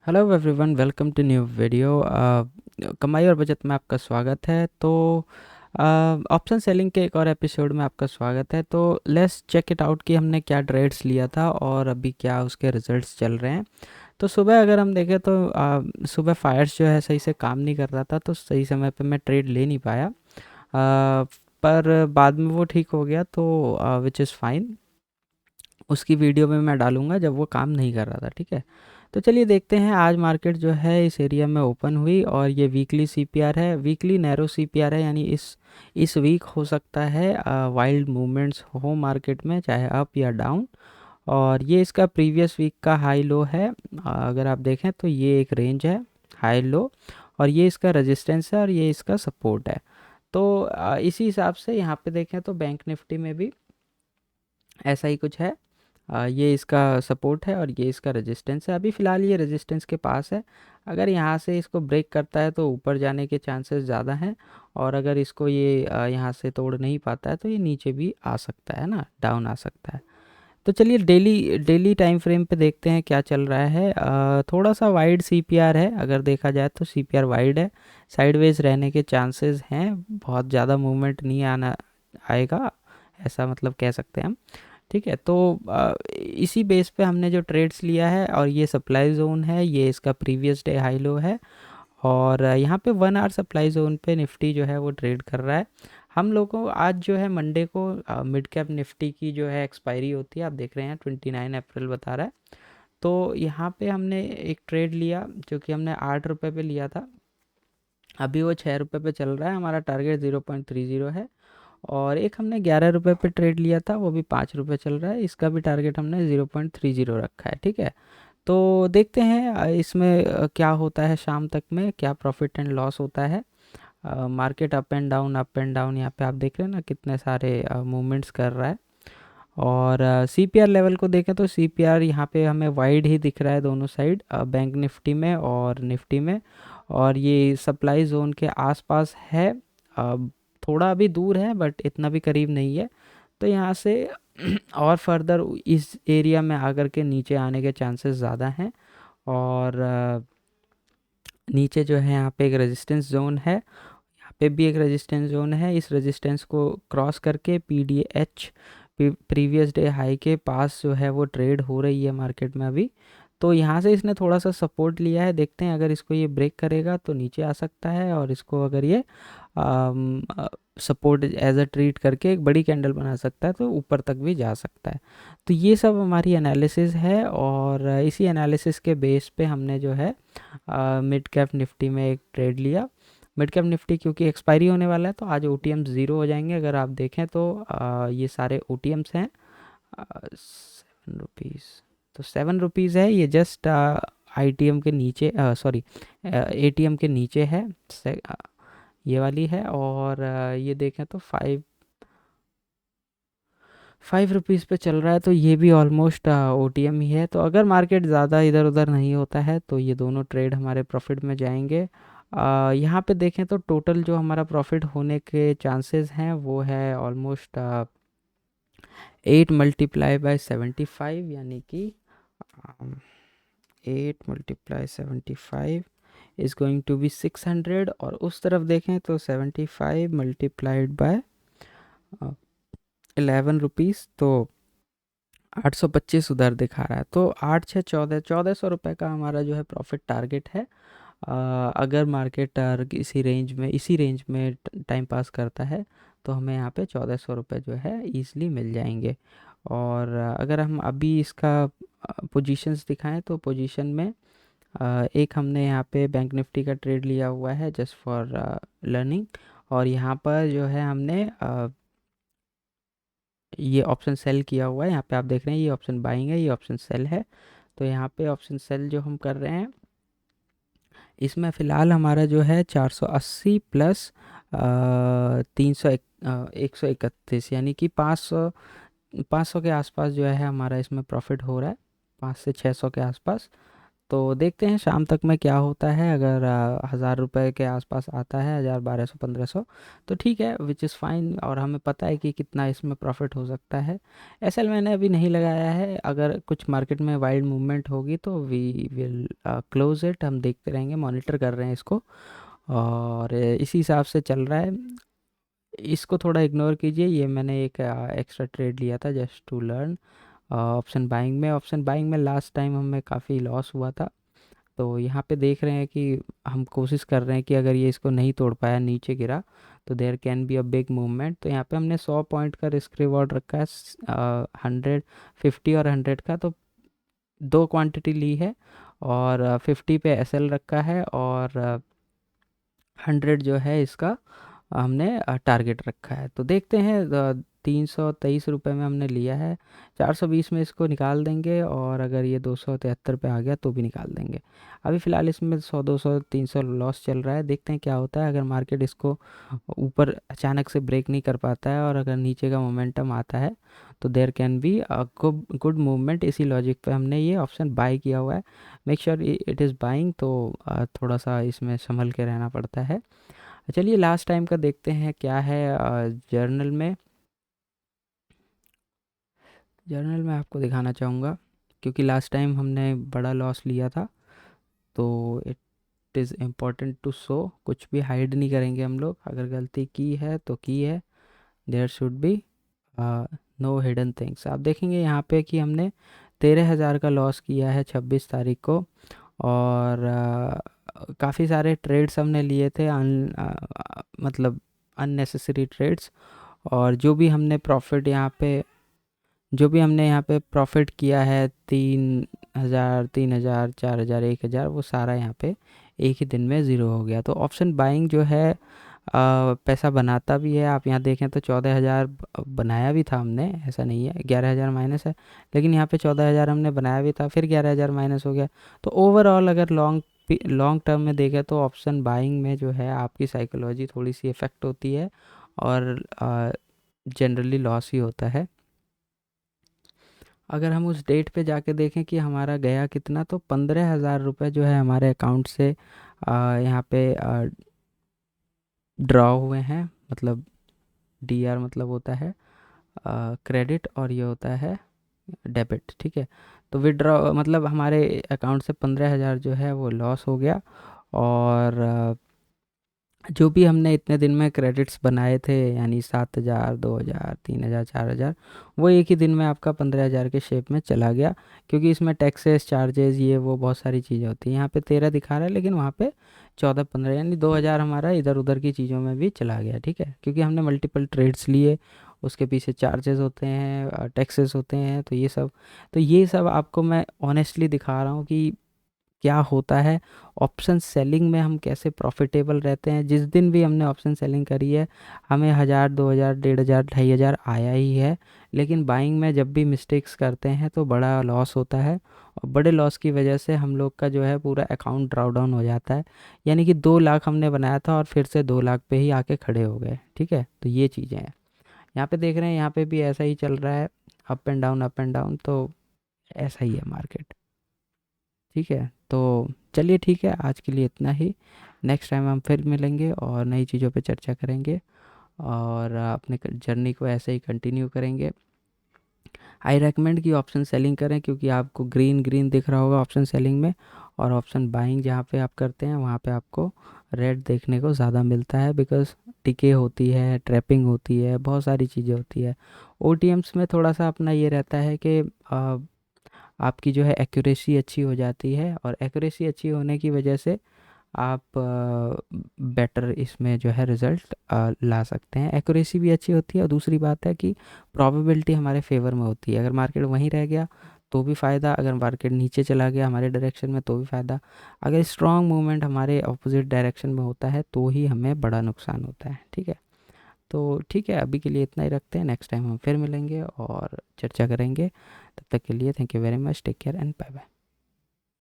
Hello everyone, welcome to new video. कमाई और बचत में आपका स्वागत है। तो ऑप्शन सेलिंग के एक और एपिसोड में आपका स्वागत है। तो लेट्स चेक इट आउट कि हमने क्या ट्रेड्स लिया था और अभी क्या उसके रिजल्ट्स चल रहे हैं। तो सुबह अगर हम देखें तो सुबह फायर्स जो है सही से काम नहीं कर रहा था, तो सही समय पे मैं ट्रेड ले नहीं पाया। पर बाद में वो ठीक हो गया, तो विच इज़ फाइन। उसकी वीडियो में मैं डालूंगा जब वो काम नहीं कर रहा था, ठीक है। तो चलिए देखते हैं, आज मार्केट जो है इस एरिया में ओपन हुई और ये वीकली सीपीआर है, वीकली नैरो सीपीआर है, यानी इस वीक हो सकता है वाइल्ड मूवमेंट्स हो मार्केट में, चाहे अप या डाउन। और ये इसका प्रीवियस वीक का हाई लो है। अगर आप देखें तो ये एक रेंज है, हाई लो, और ये इसका रेजिस्टेंस है और ये इसका सपोर्ट है। तो इसी हिसाब से यहाँ पे देखें तो बैंक निफ्टी में भी ऐसा ही कुछ है। ये इसका सपोर्ट है और ये इसका रेजिस्टेंस है। अभी फ़िलहाल ये रेजिस्टेंस के पास है। अगर यहाँ से इसको ब्रेक करता है तो ऊपर जाने के चांसेस ज़्यादा हैं, और अगर इसको ये यहाँ से तोड़ नहीं पाता है तो ये नीचे भी आ सकता है ना, डाउन आ सकता है। तो चलिए डेली डेली टाइम फ्रेम पे देखते हैं क्या चल रहा है। थोड़ा सा वाइड सीपीआर है, अगर देखा जाए तो सीपीआर वाइड है, साइडवेज रहने के चांसेस हैं, बहुत ज़्यादा मूवमेंट नहीं आना आएगा, ऐसा मतलब कह सकते हैं हम। ठीक है, तो इसी बेस पे हमने जो ट्रेड्स लिया है, और ये सप्लाई जोन है, ये इसका प्रीवियस डे हाई लो है। और यहाँ पे 1 आवर सप्लाई जोन पे निफ्टी जो है वो ट्रेड कर रहा है। हम लोगों को आज जो है मंडे को मिड कैप निफ्टी की जो है एक्सपायरी होती है, आप देख रहे हैं 29 अप्रैल बता रहा है। तो यहाँ पे हमने एक ट्रेड लिया जो कि हमने 8 रुपये पे लिया था। अभी वो 6 रुपये पे चल रहा है, हमारा टारगेट 0.30 है। और एक हमने 11 रुपये पे ट्रेड लिया था, वो भी 5 रुपये चल रहा है, इसका भी टारगेट हमने 0.30 रखा है, ठीक है। तो देखते हैं इसमें क्या होता है, शाम तक में क्या प्रॉफिट एंड लॉस होता है। Market up and down, up and down, यहाँ पे आप देख रहे हैं ना कितने सारे मूवमेंट्स कर रहा है। और सीपीआर लेवल को देखें तो सीपीआर यहाँ पे हमें वाइड ही दिख रहा है दोनों साइड, बैंक निफ्टी में और निफ्टी में। और ये सप्लाई जोन के आसपास है, थोड़ा अभी दूर है बट इतना भी करीब नहीं है। तो यहाँ से और फर्दर इस एरिया में आकर के नीचे आने के चांसेस ज़्यादा हैं। और नीचे जो है यहाँ पे एक रेजिस्टेंस जोन है, यहाँ पे भी एक रेजिस्टेंस जोन है। इस रेजिस्टेंस को क्रॉस करके पीडीएच, प्रीवियस डे हाई के पास जो है वो ट्रेड हो रही है मार्केट में अभी। तो यहाँ से इसने थोड़ा सा सपोर्ट लिया है, देखते हैं अगर इसको ये ब्रेक करेगा तो नीचे आ सकता है, और इसको अगर ये सपोर्ट एज अ ट्रीट करके एक बड़ी कैंडल बना सकता है तो ऊपर तक भी जा सकता है। तो ये सब हमारी एनालिसिस है, और इसी एनालिसिस के बेस पे हमने जो है मिड कैप निफ्टी में एक ट्रेड लिया। मिड कैप निफ्टी क्योंकि एक्सपायरी होने वाला है तो आज ओ टी एम्स ज़ीरो हो जाएंगे। अगर आप देखें तो ये सारे ओ टी एम्स हैं 7 रुपीज़। तो 7 रुपीज़ है ये, जस्ट आई टी एम के नीचे, सॉरी ए टी एम के नीचे है, ये वाली है। और ये देखें तो 5 रुपीज़ पे चल रहा है, तो ये भी ऑलमोस्ट ओ टी एम ही है। तो अगर मार्केट ज़्यादा इधर उधर नहीं होता है तो ये दोनों ट्रेड हमारे प्रॉफिट में जाएंगे। यहाँ पे देखें तो टोटल जो हमारा प्रॉफिट होने के चांसेस हैं वो है ऑलमोस्ट 8 × 75, यानी कि 8 × 75 इज़ गोइंग टू बी 600। और उस तरफ देखें तो 75 × 11 रुपीज़, तो 825 उधर दिखा रहा है। तो 8 6 14 का हमारा जो है प्रॉफिट टारगेट है। अगर मार्केट इसी रेंज में टाइम पास करता है तो हमें यहाँ पे 1400 रुपये जो है ईज़िली मिल जाएंगे। और अगर हम अभी इसका पोजीशंस दिखाएं तो पोजीशन में एक हमने यहाँ पे बैंक निफ्टी का ट्रेड लिया हुआ है जस्ट फॉर लर्निंग। और यहाँ पर जो है हमने ये ऑप्शन सेल किया हुआ है, यहाँ पे आप देख रहे हैं ये ऑप्शन बाइंग है, ये ऑप्शन सेल है। तो यहाँ पे ऑप्शन सेल जो हम कर रहे हैं, इसमें फ़िलहाल हमारा जो है 480 प्लस 131, यानी कि 500 के आसपास जो है हमारा इसमें प्रॉफिट हो रहा है, 5 से 600 के आसपास। तो देखते हैं शाम तक में क्या होता है। अगर 1000 रुपये के आसपास आता है, 1000, 1200, 1500, तो ठीक है, विच इज़ फाइन, और हमें पता है कि कितना इसमें प्रॉफिट हो सकता है। एसएल मैंने अभी नहीं लगाया है, अगर कुछ मार्केट में वाइल्ड मूवमेंट होगी तो वी विल क्लोज इट। हम देखते रहेंगे, मॉनिटर कर रहे हैं इसको, और इसी हिसाब से चल रहा है। इसको थोड़ा इग्नोर कीजिए, ये मैंने एक एक्स्ट्रा ट्रेड लिया था just to learn. Option buying में लास्ट टाइम हमें काफ़ी लॉस हुआ था। तो यहाँ पे देख रहे हैं कि हम कोशिश कर रहे हैं कि अगर ये इसको नहीं तोड़ पाया, नीचे गिरा, तो there can be a big movement. तो यहाँ पे हमने 100 पॉइंट का रिस्क रिवॉर्ड रखा है, 150 और 100 का, तो दो क्वांटिटी ली है, और 50 पे एसएल रखा है, और 100 जो है इसका हमने टारगेट रखा है। तो देखते हैं, 323 रुपये में हमने लिया है, 420 में इसको निकाल देंगे, और अगर ये 273 पे आ गया तो भी निकाल देंगे। अभी फ़िलहाल इसमें 100, 200, 300 लॉस चल रहा है, देखते हैं क्या होता है। अगर मार्केट इसको ऊपर अचानक से ब्रेक नहीं कर पाता है, और अगर नीचे का मोमेंटम आता है, तो there can be a good movement. इसी लॉजिक पे हमने ये ऑप्शन बाय किया हुआ है। Make sure it is buying, तो थोड़ा सा इसमें संभल के रहना पड़ता है। चलिए लास्ट टाइम का देखते हैं क्या है। जर्नल में आपको दिखाना चाहूँगा, क्योंकि लास्ट टाइम हमने बड़ा लॉस लिया था, तो it is important to show. कुछ भी हाइड नहीं करेंगे हम लोग, अगर गलती की है तो की है, there should be no hidden things. आप देखेंगे यहाँ पे कि हमने 13,000 का लॉस किया है 26 तारीख को, और काफ़ी सारे ट्रेड्स हमने लिए थे, मतलब अननेसेसरी ट्रेड्स। और जो भी हमने यहाँ पे प्रॉफिट किया है, 3,000, 3,000, 4,000, 1,000, वो सारा यहाँ पे एक ही दिन में ज़ीरो हो गया। तो ऑप्शन बाइंग जो है पैसा बनाता भी है। आप यहाँ देखें तो 14,000 बनाया भी था हमने, ऐसा नहीं है, 11,000 माइनस है, लेकिन यहाँ पे 14,000 हमने बनाया भी था, फिर 11,000 माइनस हो गया। तो ओवरऑल अगर लॉन्ग टर्म में देखें तो ऑप्शन बाइंग में जो है आपकी साइकोलॉजी थोड़ी सी इफ़ेक्ट होती है, और जनरली लॉस ही होता है। अगर हम उस डेट पे जाके देखें कि हमारा गया कितना, तो 15,000 रुपये जो है हमारे अकाउंट से यहाँ पे ड्रॉ हुए हैं। मतलब डी आर मतलब होता है क्रेडिट, और ये होता है डेबिट, ठीक है। तो विड्रॉ मतलब हमारे अकाउंट से 15,000 जो है वो लॉस हो गया, और जो भी हमने इतने दिन में क्रेडिट्स बनाए थे, यानी 7,000, 2,000, 3,000, 4,000, वो एक ही दिन में आपका 15,000 के शेप में चला गया, क्योंकि इसमें टैक्सेस, चार्जेस, ये वो बहुत सारी चीज़ें होती हैं। यहाँ पे 13 दिखा रहा है, लेकिन वहाँ पे 14, 15, यानी 2,000 हमारा इधर उधर की चीज़ों में भी चला गया, ठीक है, क्योंकि हमने मल्टीपल ट्रेड्स लिए, उसके पीछे चार्जेस होते हैं, टैक्सेस होते हैं, तो ये सब आपको मैं ऑनेस्टली दिखा रहा हूँ कि क्या होता है ऑप्शन सेलिंग में, हम कैसे प्रॉफिटेबल रहते हैं। जिस दिन भी हमने ऑप्शन सेलिंग करी है, हमें 1,000, 2,000, 1,500, 2,500 आया ही है। लेकिन बाइंग में जब भी मिस्टेक्स करते हैं तो बड़ा लॉस होता है, और बड़े लॉस की वजह से हम लोग का जो है पूरा अकाउंट ड्रॉ डाउन हो जाता है। यानी कि 2 लाख हमने बनाया था, और फिर से 2 लाख पे ही आके खड़े हो गए, ठीक है। तो ये चीज़ें हैं, यहाँ पे देख रहे हैं, यहाँ पे भी ऐसा ही चल रहा है, up and down, up and down, तो ऐसा ही है मार्केट, ठीक है। तो चलिए ठीक है, आज के लिए इतना ही। नेक्स्ट टाइम हम फिर मिलेंगे और नई चीज़ों पे चर्चा करेंगे, और अपने जर्नी को ऐसे ही कंटिन्यू करेंगे। आई रेकमेंड कि ऑप्शन सेलिंग करें, क्योंकि आपको ग्रीन ग्रीन दिख रहा होगा ऑप्शन सेलिंग में, और ऑप्शन बाइंग जहाँ पे आप करते हैं वहाँ पे आपको रेड देखने को ज़्यादा मिलता है, बिकॉज टिके होती है, ट्रैपिंग होती है, बहुत सारी चीज़ें होती है। ओटीएम्स में थोड़ा सा अपना ये रहता है कि आपकी जो है एक्यूरेसी अच्छी हो जाती है, और एक्यूरेसी अच्छी होने की वजह से आप बेटर इसमें जो है रिज़ल्ट ला सकते हैं। एक्यूरेसी भी अच्छी होती है, और दूसरी बात है कि प्रोबेबिलिटी हमारे फेवर में होती है। अगर मार्केट वहीं रह गया तो भी फ़ायदा, अगर मार्केट नीचे चला गया हमारे डायरेक्शन में तो भी फ़ायदा, अगर स्ट्रॉन्ग मूवमेंट हमारे ऑपोजिट डायरेक्शन में होता है तो ही हमें बड़ा नुकसान होता है, ठीक है। तो ठीक है, अभी के लिए इतना ही रखते हैं, नेक्स्ट टाइम हम फिर मिलेंगे और चर्चा करेंगे। तब तक के लिए thank you very much, take care and bye bye.